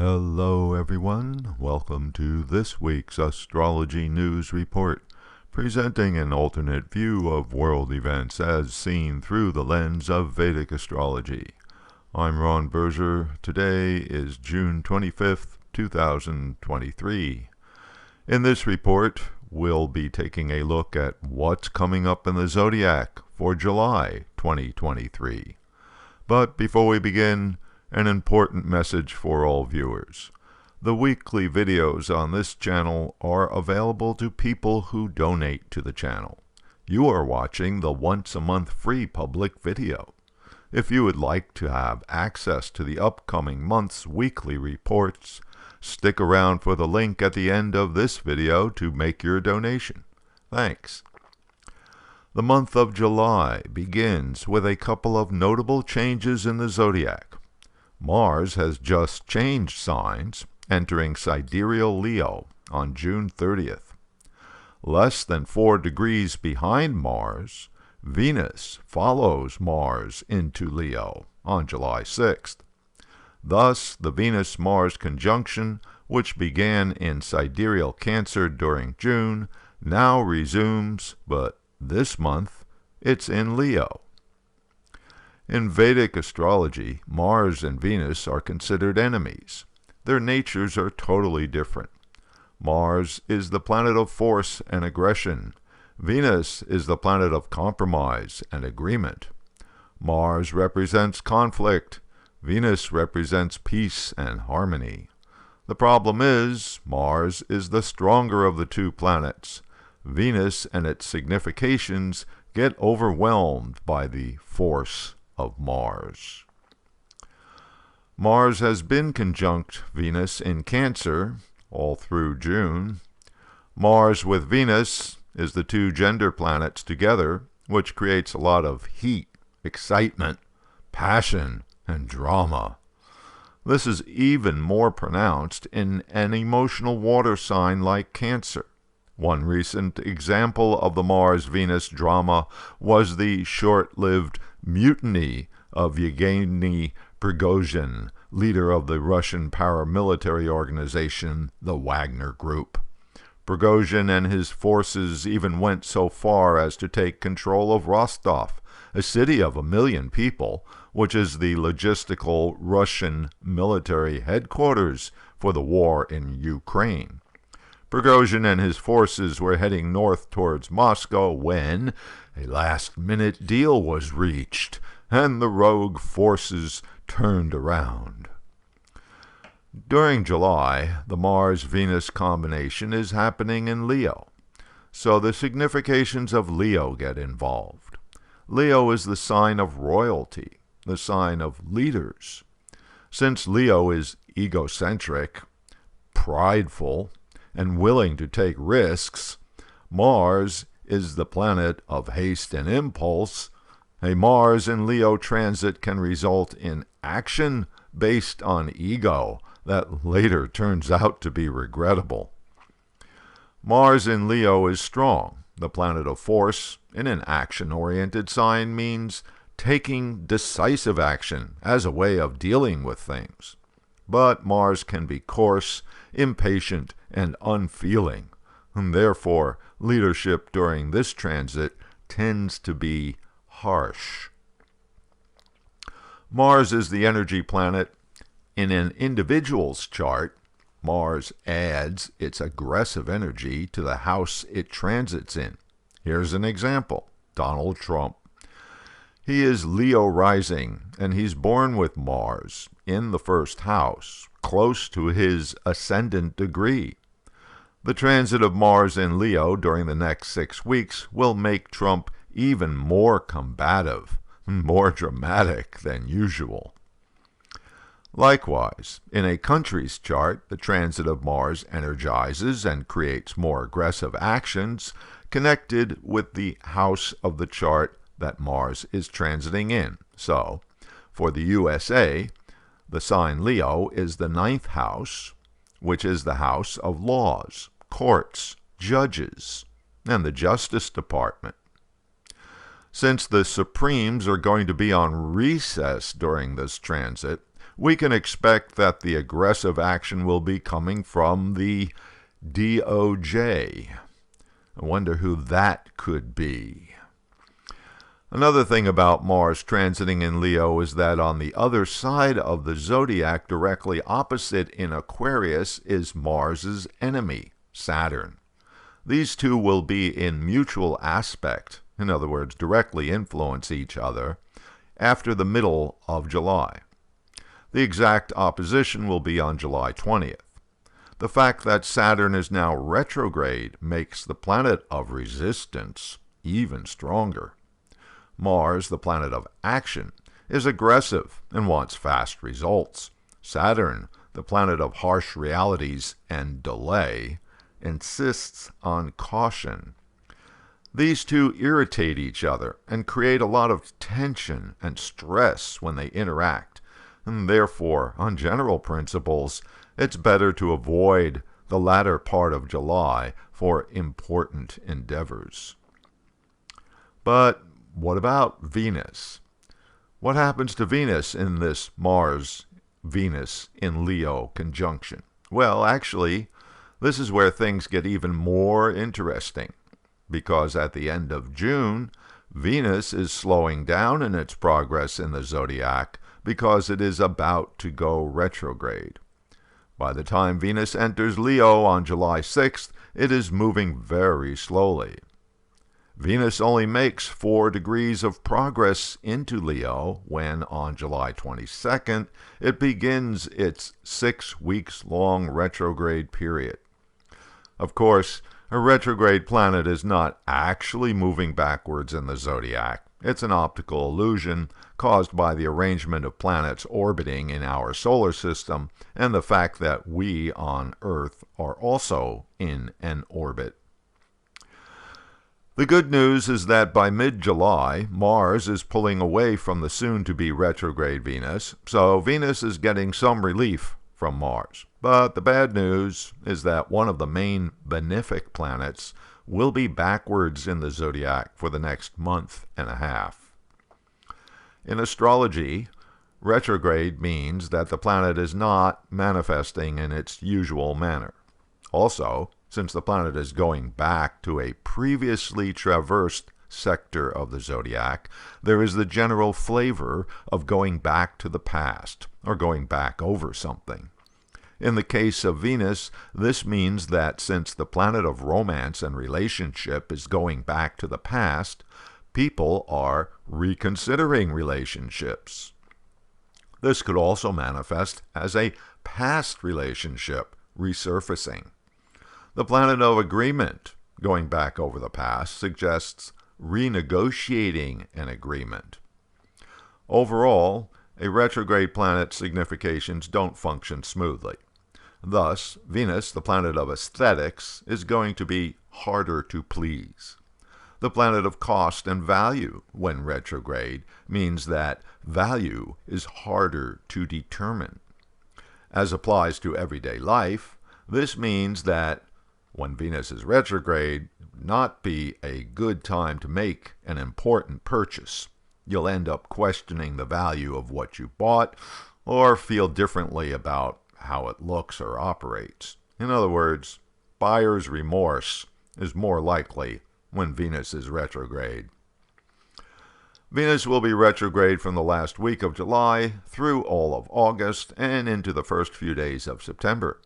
Hello everyone, welcome to this week's Astrology News Report, presenting an alternate view of world events as seen through the lens of Vedic astrology. I'm Ron Berger. Today is June 25th, 2023. In this report, we'll be taking a look at what's coming up in the Zodiac for July 2023. But before we begin, an important message for all viewers. The weekly videos on this channel are available to people who donate to the channel. You are watching the once-a-month free public video. If you would like to have access to the upcoming month's weekly reports, stick around for the link at the end of this video to make your donation. Thanks. The month of July begins with a couple of notable changes in the zodiac. Mars has just changed signs, entering sidereal Leo on June 30th. Less than 4 degrees behind Mars, Venus follows Mars into Leo on July 6th. Thus, the Venus-Mars conjunction, which began in sidereal Cancer during June, now resumes, but this month it's in Leo. In Vedic astrology, Mars and Venus are considered enemies. Their natures are totally different. Mars is the planet of force and aggression. Venus is the planet of compromise and agreement. Mars represents conflict. Venus represents peace and harmony. The problem is, Mars is the stronger of the two planets. Venus and its significations get overwhelmed by the force of Mars. Mars has been conjunct Venus in Cancer all through June. Mars with Venus is the two gender planets together, which creates a lot of heat, excitement, passion, and drama. This is even more pronounced in an emotional water sign like Cancer. One recent example of the Mars-Venus drama was the short-lived mutiny of Yevgeny Prigozhin, leader of the Russian paramilitary organization, the Wagner Group. Prigozhin and his forces even went so far as to take control of Rostov, a city of 1 million people, which is the logistical Russian military headquarters for the war in Ukraine. Prigozhin and his forces were heading north towards Moscow when a last-minute deal was reached, and the rogue forces turned around. During July, the Mars-Venus combination is happening in Leo, so the significations of Leo get involved. Leo is the sign of royalty, the sign of leaders. Since Leo is egocentric, prideful, and willing to take risks, Mars is the planet of haste and impulse. A Mars in Leo transit can result in action based on ego that later turns out to be regrettable. Mars in Leo is strong. The planet of force in an action-oriented sign means taking decisive action as a way of dealing with things. But Mars can be coarse, impatient, and unfeeling, and therefore leadership during this transit tends to be harsh. Mars is the energy planet. In an individual's chart, Mars adds its aggressive energy to the house it transits in. Here's an example: Donald Trump. He is Leo rising, and he's born with Mars in the first house, close to his ascendant degree. The transit of Mars in Leo during the next 6 weeks will make Trump even more combative, more dramatic than usual. Likewise, in a country's chart, the transit of Mars energizes and creates more aggressive actions connected with the house of the chart that Mars is transiting in. So, for the USA, the sign Leo is the 9th house, which is the house of laws, courts, judges, and the Justice Department. Since the Supremes are going to be on recess during this transit, we can expect that the aggressive action will be coming from the DOJ. I wonder who that could be. Another thing about Mars transiting in Leo is that on the other side of the zodiac, directly opposite in Aquarius, is Mars's enemy, Saturn. These two will be in mutual aspect, in other words, directly influence each other, after the middle of July. The exact opposition will be on July 20th. The fact that Saturn is now retrograde makes the planet of resistance even stronger. Mars, the planet of action, is aggressive and wants fast results. Saturn, the planet of harsh realities and delay, insists on caution. These two irritate each other and create a lot of tension and stress when they interact, and therefore, on general principles, it's better to avoid the latter part of July for important endeavors. But what about Venus? What happens to Venus in this Mars-Venus in Leo conjunction? Well, actually, this is where things get even more interesting, because at the end of June, Venus is slowing down in its progress in the zodiac because it is about to go retrograde. By the time Venus enters Leo on July 6th, it is moving very slowly. Venus only makes 4 degrees of progress into Leo when, on July 22nd, it begins its 6 weeks-long retrograde period. Of course, a retrograde planet is not actually moving backwards in the zodiac. It's an optical illusion caused by the arrangement of planets orbiting in our solar system and the fact that we on Earth are also in an orbit. The good news is that by mid-July, Mars is pulling away from the soon-to-be retrograde Venus, so Venus is getting some relief from Mars. But the bad news is that one of the main benefic planets will be backwards in the zodiac for the next month and a half. In astrology, retrograde means that the planet is not manifesting in its usual manner. Also, since the planet is going back to a previously traversed sector of the zodiac, there is the general flavor of going back to the past, or going back over something. In the case of Venus, this means that since the planet of romance and relationship is going back to the past, people are reconsidering relationships. This could also manifest as a past relationship resurfacing. The planet of agreement, going back over the past, suggests renegotiating an agreement. Overall, a retrograde planet's significations don't function smoothly. Thus, Venus, the planet of aesthetics, is going to be harder to please. The planet of cost and value, when retrograde, means that value is harder to determine. As applies to everyday life, this means that when Venus is retrograde, it would not be a good time to make an important purchase. You'll end up questioning the value of what you bought or feel differently about how it looks or operates. In other words, buyer's remorse is more likely when Venus is retrograde. Venus will be retrograde from the last week of July through all of August and into the first few days of September.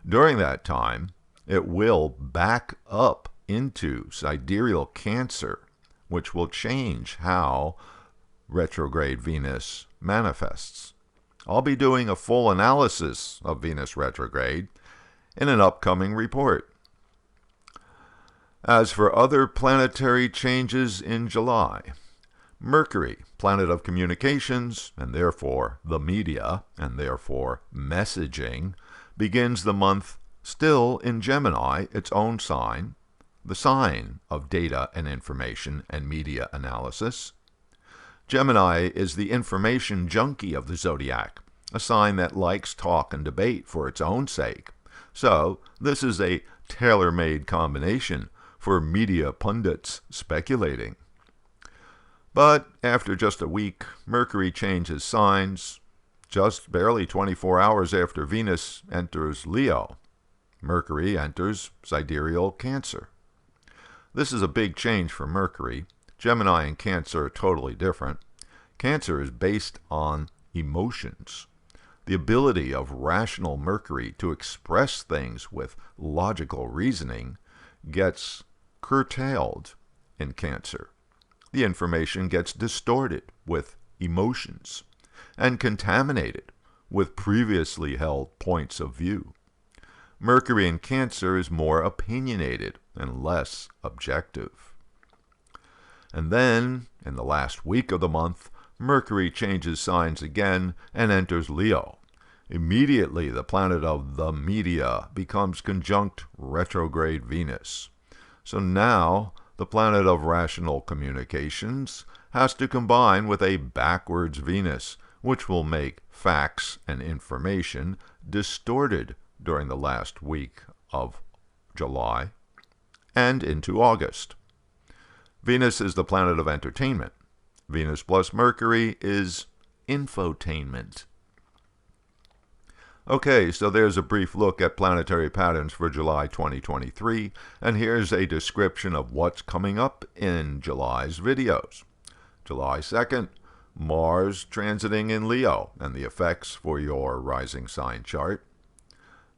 During that time, it will back up into sidereal Cancer, which will change how retrograde Venus manifests. I'll be doing a full analysis of Venus retrograde in an upcoming report. As for other planetary changes in July, Mercury, planet of communications, and therefore the media, and therefore messaging, begins the month still in Gemini, its own sign, the sign of data and information and media analysis. Gemini is the information junkie of the zodiac, a sign that likes talk and debate for its own sake. So, this is a tailor-made combination for media pundits speculating. But after just a week, Mercury changes signs just barely 24 hours after Venus enters Leo. Mercury enters sidereal Cancer. This is a big change for Mercury. Gemini and Cancer are totally different. Cancer is based on emotions. The ability of rational Mercury to express things with logical reasoning gets curtailed in Cancer. The information gets distorted with emotions and contaminated with previously held points of view. Mercury in Cancer is more opinionated and less objective. And then, in the last week of the month, Mercury changes signs again and enters Leo. Immediately, the planet of the media becomes conjunct retrograde Venus. So now, the planet of rational communications has to combine with a backwards Venus, which will make facts and information distorted during the last week of July and into August. Venus is the planet of entertainment. Venus plus Mercury is infotainment. Okay, so there's a brief look at planetary patterns for July 2023, and here's a description of what's coming up in July's videos. July 2nd, Mars transiting in Leo and the effects for your rising sign chart.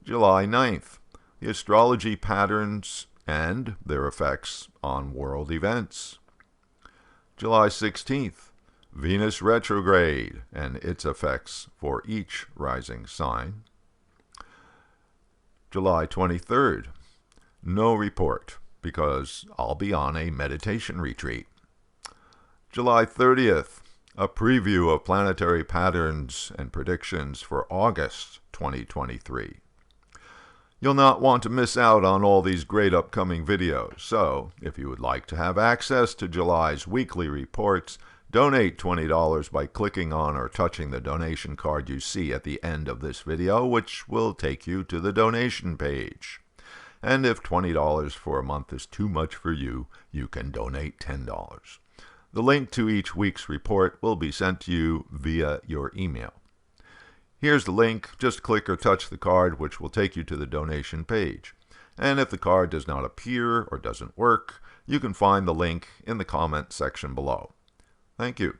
July 9th, the astrology patterns and their effects on world events. July 16th, Venus retrograde and its effects for each rising sign. July 23rd, no report because I'll be on a meditation retreat. July 30th, a preview of planetary patterns and predictions for August 2023. You'll not want to miss out on all these great upcoming videos, so if you would like to have access to July's weekly reports, donate $20 by clicking on or touching the donation card you see at the end of this video, which will take you to the donation page. And if $20 for a month is too much for you, you can donate $10. The link to each week's report will be sent to you via your email. Here's the link. Just click or touch the card, which will take you to the donation page. And if the card does not appear or doesn't work, you can find the link in the comment section below. Thank you,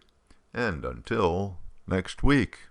and until next week.